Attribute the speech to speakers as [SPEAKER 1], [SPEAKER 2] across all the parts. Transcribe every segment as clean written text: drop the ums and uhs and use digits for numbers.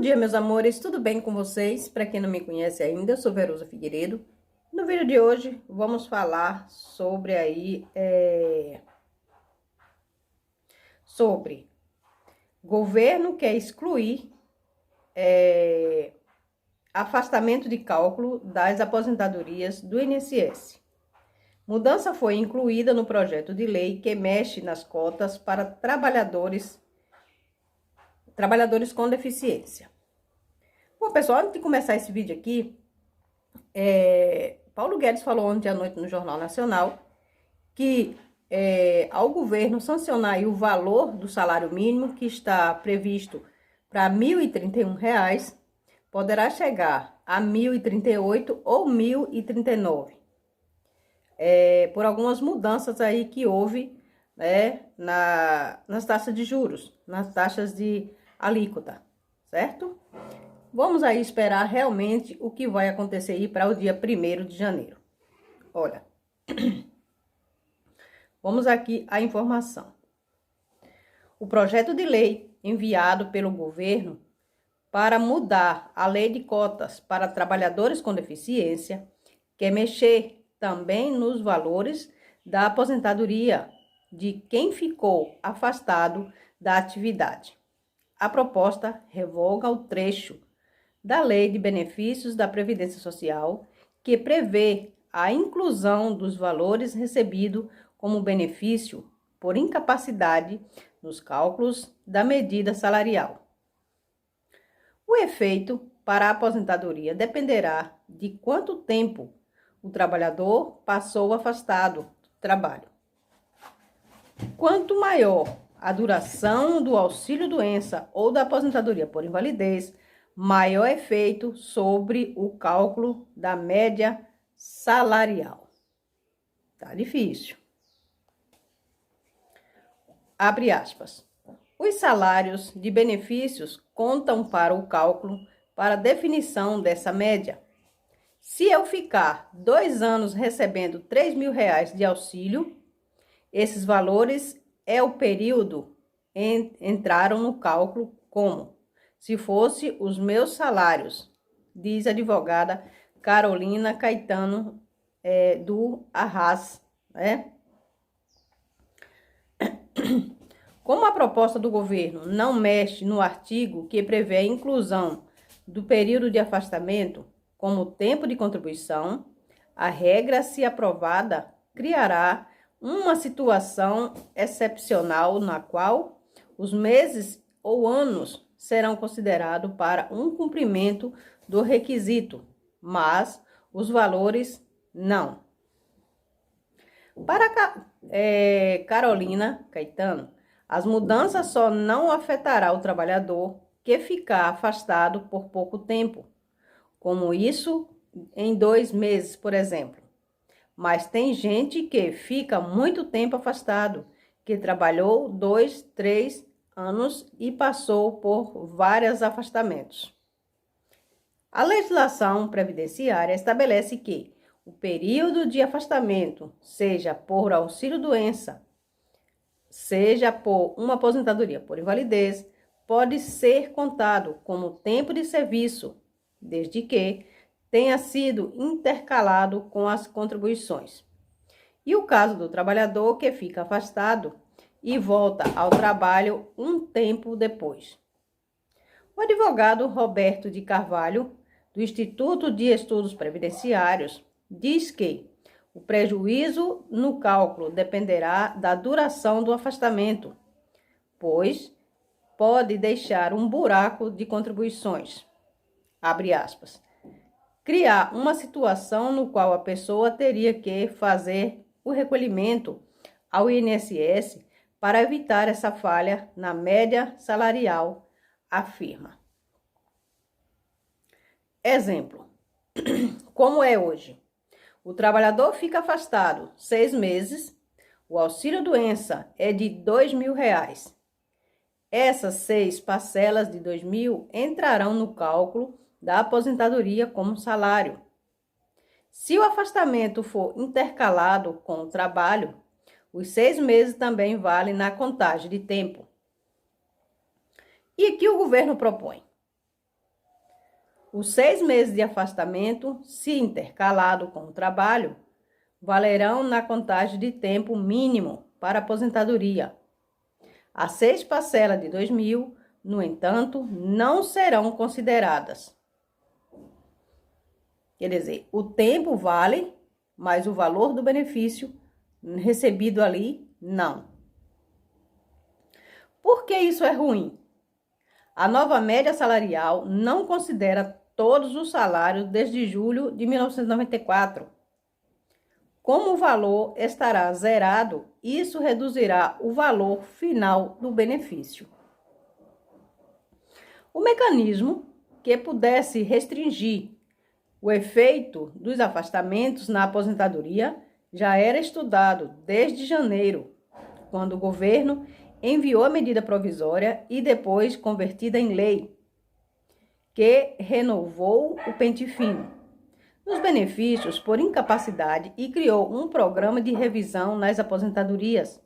[SPEAKER 1] dia, meus amores, tudo bem com vocês? Para quem não me conhece ainda, eu sou Verusa Figueiredo. No vídeo de hoje, vamos falar sobre sobre governo quer excluir afastamento de cálculo das aposentadorias do INSS. Mudança foi incluída no projeto de lei que mexe nas cotas para trabalhadores com deficiência. Bom, pessoal, antes de começar esse vídeo aqui, Paulo Guedes falou ontem à noite no Jornal Nacional que ao governo sancionar aí o valor do salário mínimo, que está previsto para R$ 1.031, poderá chegar a R$ 1.038 ou R$ 1.039. Por algumas mudanças aí que houve, né, nas taxas de juros, nas taxas de alíquota, certo? Vamos aí esperar realmente o que vai acontecer aí para o dia 1º de janeiro. Olha, vamos aqui à informação. O projeto de lei enviado pelo governo para mudar a lei de cotas para trabalhadores com deficiência quer mexer também nos valores da aposentadoria de quem ficou afastado da atividade. A proposta revoga o trecho da Lei de Benefícios da Previdência Social, que prevê a inclusão dos valores recebidos como benefício por incapacidade nos cálculos da medida salarial. O efeito para a aposentadoria dependerá de quanto tempo o trabalhador passou afastado do trabalho. Quanto maior a duração do auxílio-doença ou da aposentadoria por invalidez, maior efeito sobre o cálculo da média salarial. Tá difícil. Abre aspas. Os salários de benefícios contam para o cálculo para definição dessa média. Se eu ficar 2 anos recebendo R$ 3.000 de auxílio, esses valores o período entraram no cálculo como se fosse os meus salários, diz a advogada Carolina Caetano do Arras, né? Como a proposta do governo não mexe no artigo que prevê a inclusão do período de afastamento como tempo de contribuição, a regra, se aprovada, criará uma situação excepcional na qual os meses ou anos serão considerados para um cumprimento do requisito, mas os valores não. Para Carolina Caetano, as mudanças só não afetará o trabalhador que ficar afastado por pouco tempo, como isso em 2 meses, por exemplo. Mas tem gente que fica muito tempo afastado, que trabalhou 2, 3 anos e passou por vários afastamentos. A legislação previdenciária estabelece que o período de afastamento, seja por auxílio-doença, seja por uma aposentadoria por invalidez, pode ser contado como tempo de serviço, desde que tenha sido intercalado com as contribuições. E o caso do trabalhador que fica afastado e volta ao trabalho um tempo depois. O advogado Roberto de Carvalho, do Instituto de Estudos Previdenciários, diz que o prejuízo no cálculo dependerá da duração do afastamento, pois pode deixar um buraco de contribuições. Abre aspas. Criar uma situação no qual a pessoa teria que fazer o recolhimento ao INSS para evitar essa falha na média salarial, afirma. Exemplo, como é hoje? O trabalhador fica afastado 6 meses, o auxílio-doença é de R$ 2.000. Essas 6 parcelas de R$ 2.000 entrarão no cálculo da aposentadoria como salário. Se o afastamento for intercalado com o trabalho, os 6 meses também valem na contagem de tempo. E o que o governo propõe? Os 6 meses de afastamento, se intercalado com o trabalho, valerão na contagem de tempo mínimo para aposentadoria. As 6 parcelas de 2.000, no entanto, não serão consideradas. Quer dizer, o tempo vale, mas o valor do benefício recebido ali, não. Por que isso é ruim? A nova média salarial não considera todos os salários desde julho de 1994. Como o valor estará zerado, isso reduzirá o valor final do benefício. O mecanismo que pudesse restringir o efeito dos afastamentos na aposentadoria já era estudado desde janeiro, quando o governo enviou a medida provisória e depois convertida em lei, que renovou o pente fino nos benefícios por incapacidade e criou um programa de revisão nas aposentadorias,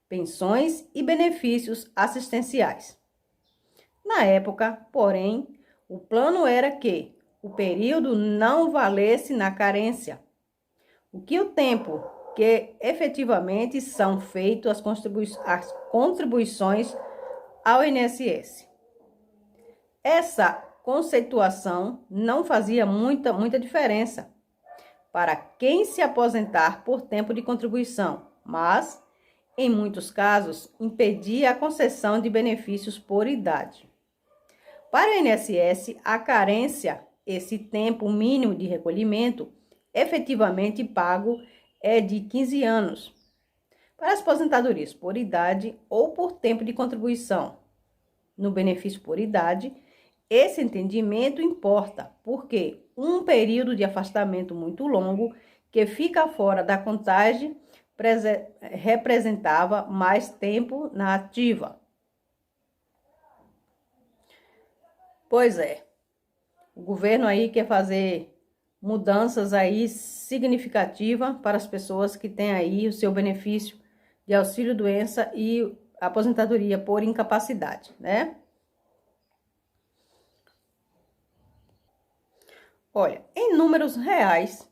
[SPEAKER 1] pensões e benefícios assistenciais. Na época, porém, o plano era que o período não valesse na carência, o que o tempo que efetivamente são feitas as contribuições ao INSS. Essa conceituação não fazia muita diferença para quem se aposentar por tempo de contribuição, mas, em muitos casos, impedia a concessão de benefícios por idade. Para o INSS, a carência, esse tempo mínimo de recolhimento, efetivamente pago, é de 15 anos. Para as aposentadorias por idade ou por tempo de contribuição no benefício por idade, esse entendimento importa, porque um período de afastamento muito longo, que fica fora da contagem, representava mais tempo na ativa. Pois é, o governo aí quer fazer mudanças aí significativas para as pessoas que têm aí o seu benefício de auxílio-doença e aposentadoria por incapacidade, né? Olha, em números reais,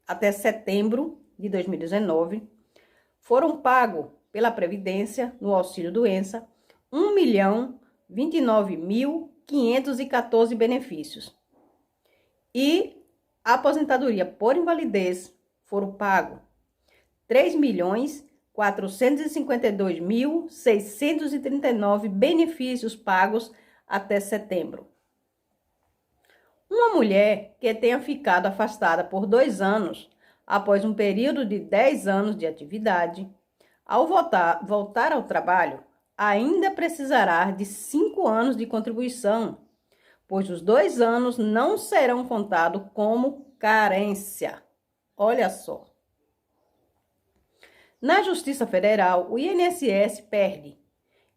[SPEAKER 1] até setembro de 2019, foram pagos pela Previdência, no auxílio-doença, 1.029.514 benefícios. E a aposentadoria por invalidez foram pagos 3.452.639 benefícios pagos até setembro. Uma mulher que tenha ficado afastada por 2 anos, após um período de 10 anos de atividade, ao voltar ao trabalho, ainda precisará de 5 anos de contribuição, pois os 2 anos não serão contados como carência. Olha só. Na Justiça Federal, o INSS perde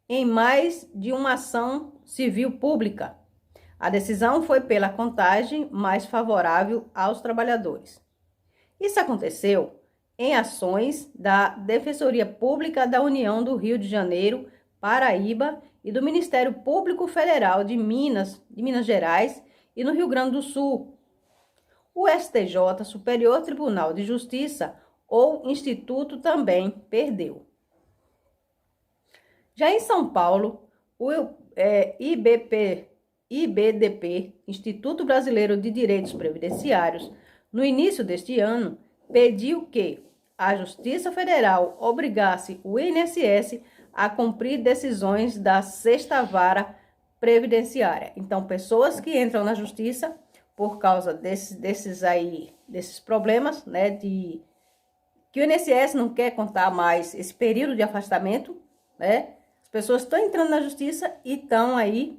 [SPEAKER 1] em mais de uma ação civil pública. A decisão foi pela contagem mais favorável aos trabalhadores. Isso aconteceu em ações da Defensoria Pública da União do Rio de Janeiro, Paraíba e do Ministério Público Federal de Minas Gerais e no Rio Grande do Sul. O STJ, Superior Tribunal de Justiça, ou Instituto, também perdeu. Já em São Paulo, o IBDP, Instituto Brasileiro de Direitos Previdenciários, no início deste ano, pediu que a Justiça Federal obrigasse o INSS a cumprir decisões da Sexta Vara Previdenciária. Então, pessoas que entram na Justiça por causa desses problemas, né, que o INSS não quer contar mais esse período de afastamento, né? As pessoas estão entrando na Justiça e estão aí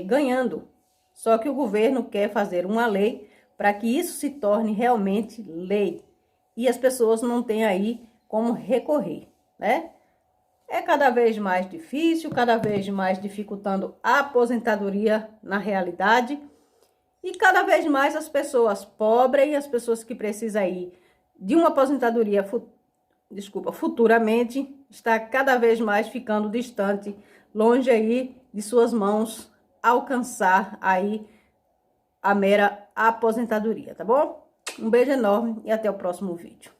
[SPEAKER 1] ganhando. Só que o governo quer fazer uma lei para que isso se torne realmente lei. E as pessoas não têm aí como recorrer, né? É cada vez mais difícil, cada vez mais dificultando a aposentadoria na realidade. E cada vez mais as pessoas pobres e as pessoas que precisam aí de uma aposentadoria futuramente, está cada vez mais ficando distante, longe aí de suas mãos alcançar aí a mera aposentadoria, tá bom? Um beijo enorme e até o próximo vídeo.